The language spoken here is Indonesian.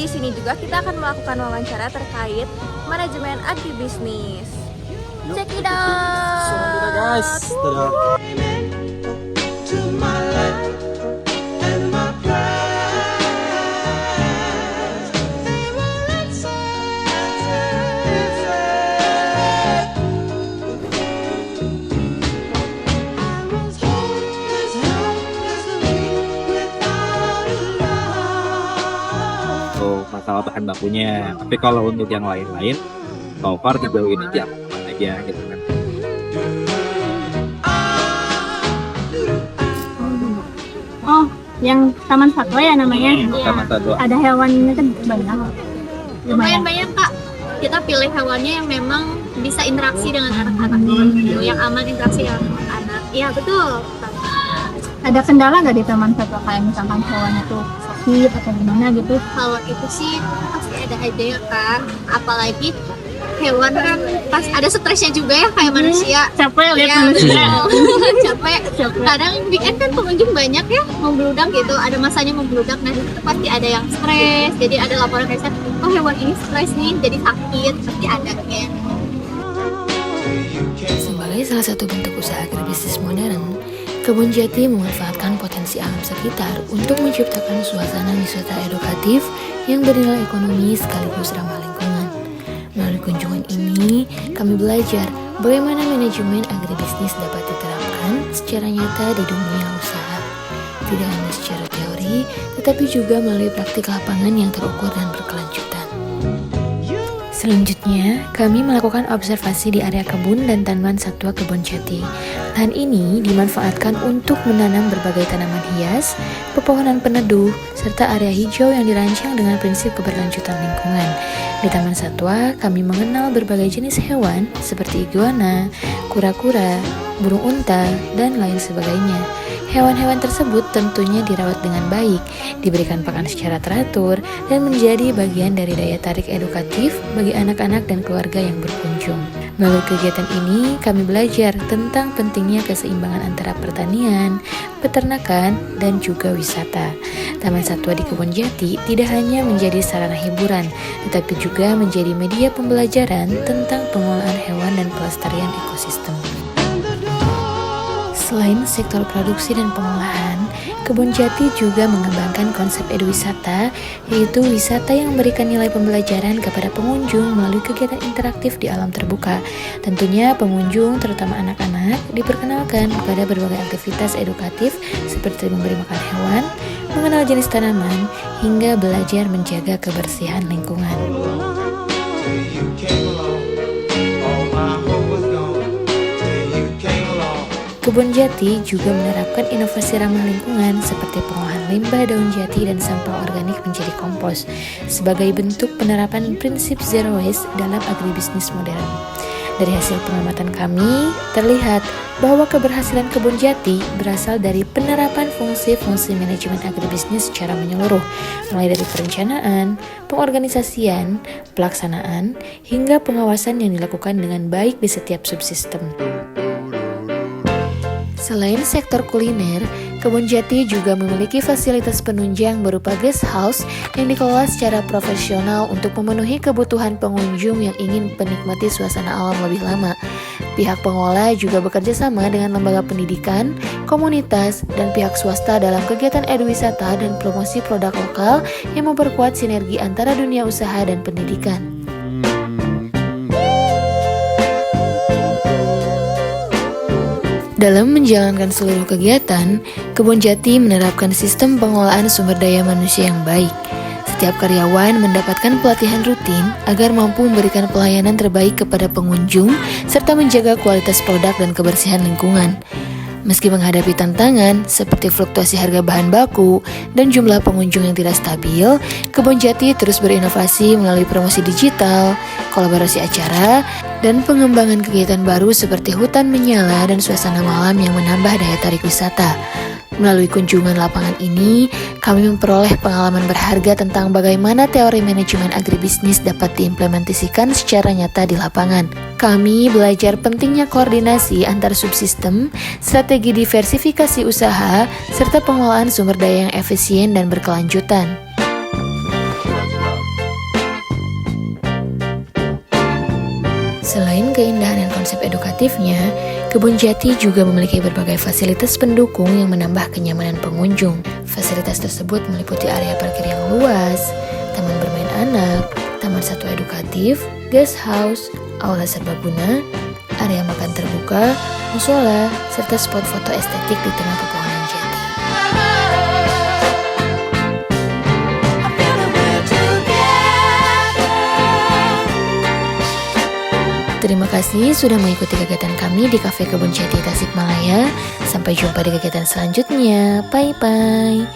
di sini juga kita akan melakukan wawancara terkait manajemen agribisnis. Check it out. So kita guys, dadah. To my life and my pride, they will answer. I was hopeless, without a love. Untuk masalah bahan bakunya. Tapi kalau untuk yang lain-lain, so far sejauh ini aman aja gitu kan. Oh, yang Taman Satwa ya namanya? Taman Satwa. Ada hewannya kan banyak. Lumayan banyak Kak. Kita pilih hewannya yang memang bisa interaksi dengan anak-anak dulu, yang aman interaksi dengan anak. Iya betul. Ada kendala nggak di Taman Satwa kayak misalkan hewannya tuh sakit atau gimana gitu? Kalau itu sih pasti ada aja ya kan. Apalagi hewan kan pas ada stresnya juga ya kayak manusia. Capek lihat Iya, manusia. betul. Capek. Kadang weekend kan pengunjung banyak ya membludak gitu. Ada masanya membludak. Nah itu pasti ada yang stres. Jadi ada laporan kayak oh hewan ini stres nih, jadi sakit. Pasti ada ya. Sebagai salah satu bentuk usaha agribisnis modern, Kebun Jati memanfaatkan potensi alam sekitar untuk menciptakan suasana wisata edukatif yang bernilai ekonomi sekaligus ramah lingkungan. Melalui kunjungan ini, kami belajar bagaimana manajemen agribisnis dapat diterapkan secara nyata di dunia usaha. Tidak hanya secara teori, tetapi juga melalui praktik lapangan yang terukur dan berkelanjutan. Selanjutnya, kami melakukan observasi di area kebun dan Taman Satwa Kebun Jati. Lahan ini dimanfaatkan untuk menanam berbagai tanaman hias, pepohonan peneduh, serta area hijau yang dirancang dengan prinsip keberlanjutan lingkungan. Di Taman Satwa, kami mengenal berbagai jenis hewan seperti iguana, kura-kura, burung unta, dan lain sebagainya. Hewan-hewan tersebut tentunya dirawat dengan baik, diberikan pakan secara teratur, dan menjadi bagian dari daya tarik edukatif bagi anak-anak dan keluarga yang berkunjung. Melalui kegiatan ini, kami belajar tentang pentingnya keseimbangan antara pertanian, peternakan, dan juga wisata. Taman Satwa di Kebun Jati tidak hanya menjadi sarana hiburan, tetapi juga menjadi media pembelajaran tentang pengolahan hewan dan pelestarian ekosistem. Selain sektor produksi dan pengolahan, Kebun Jati juga mengembangkan konsep eduwisata, yaitu wisata yang memberikan nilai pembelajaran kepada pengunjung melalui kegiatan interaktif di alam terbuka. Tentunya pengunjung, terutama anak-anak, diperkenalkan kepada berbagai aktivitas edukatif seperti memberi makan hewan, mengenal jenis tanaman, hingga belajar menjaga kebersihan lingkungan. Kebun Jati juga menerapkan inovasi ramah lingkungan seperti pengolahan limbah daun jati dan sampah organik menjadi kompos sebagai bentuk penerapan prinsip zero waste dalam agribisnis modern. Dari hasil pengamatan kami, terlihat bahwa keberhasilan Kebun Jati berasal dari penerapan fungsi-fungsi manajemen agribisnis secara menyeluruh, mulai dari perencanaan, pengorganisasian, pelaksanaan, hingga pengawasan yang dilakukan dengan baik di setiap subsistem. Selain sektor kuliner, Kebun Jati juga memiliki fasilitas penunjang berupa guest house yang dikelola secara profesional untuk memenuhi kebutuhan pengunjung yang ingin menikmati suasana alam lebih lama. Pihak pengelola juga bekerja sama dengan lembaga pendidikan, komunitas, dan pihak swasta dalam kegiatan eduwisata dan promosi produk lokal yang memperkuat sinergi antara dunia usaha dan pendidikan. Dalam menjalankan seluruh kegiatan, Kebun Jati menerapkan sistem pengelolaan sumber daya manusia yang baik. Setiap karyawan mendapatkan pelatihan rutin agar mampu memberikan pelayanan terbaik kepada pengunjung serta menjaga kualitas produk dan kebersihan lingkungan. Meski menghadapi tantangan seperti fluktuasi harga bahan baku dan jumlah pengunjung yang tidak stabil, Kebun Jati terus berinovasi melalui promosi digital, kolaborasi acara, dan pengembangan kegiatan baru seperti hutan menyala dan suasana malam yang menambah daya tarik wisata. Melalui kunjungan lapangan ini, kami memperoleh pengalaman berharga tentang bagaimana teori manajemen agribisnis dapat diimplementasikan secara nyata di lapangan. Kami belajar pentingnya koordinasi antar subsistem, strategi diversifikasi usaha, serta pengelolaan sumber daya yang efisien dan berkelanjutan. Selain keindahan dan konsep edukatifnya, Kebun Jati juga memiliki berbagai fasilitas pendukung yang menambah kenyamanan pengunjung. Fasilitas tersebut meliputi area parkir yang luas, taman bermain anak, taman satwa edukatif, guest house, aula serbaguna, area makan terbuka, musola, serta spot foto estetik di tengah pepohonan jati. Terima kasih sudah mengikuti kegiatan kami di Cafe Kebun Jati Tasikmalaya. Sampai jumpa di kegiatan selanjutnya. Bye-bye.